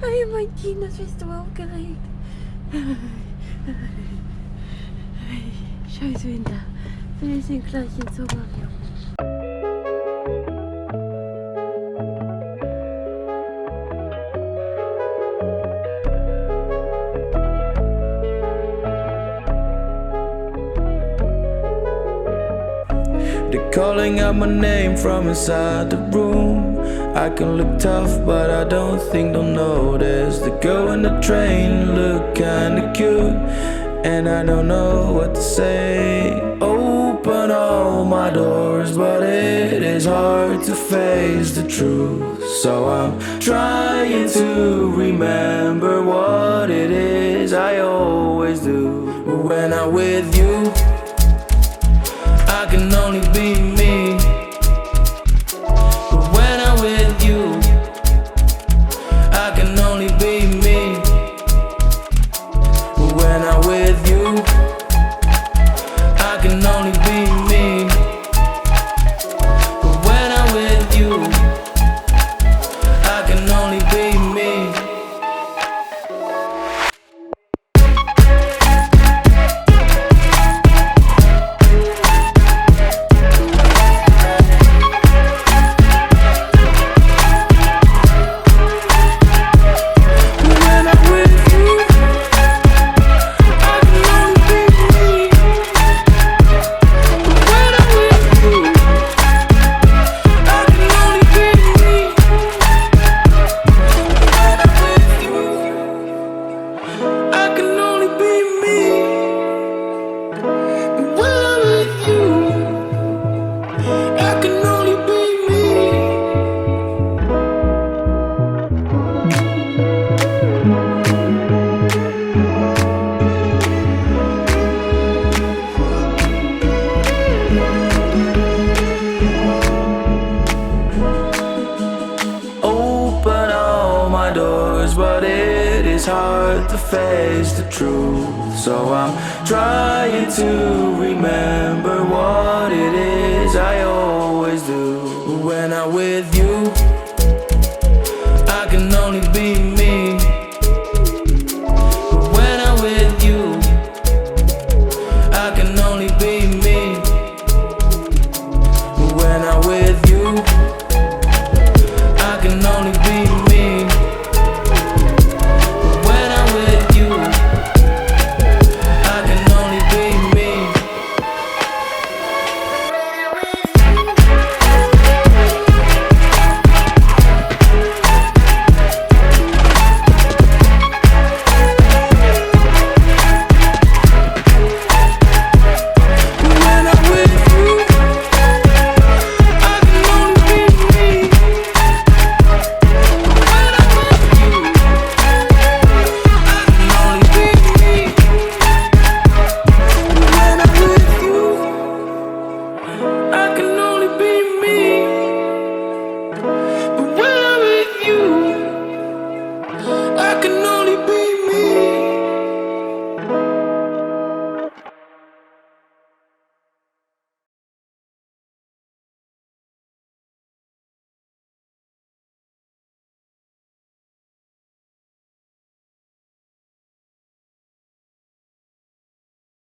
Ay, mein Kines, bist du aufgeregt? Scheiß Winter. Wir sind gleich in Sommerjahr. They're calling out my name from inside the room. I can look tough, but I don't think they'll notice. The girl in the train look kinda cute, and I don't know what to say. Open all my doors, but it is hard to face the truth. So I'm trying to remember what it is I always do. When I'm with you, I can only be me. But when I'm with you, I can only be me. But when I'm with you, I can only be me. But when I'm with you, I can only be me. But it is hard to face the truth. So I'm trying to remember what it is I always do. When I'm with you,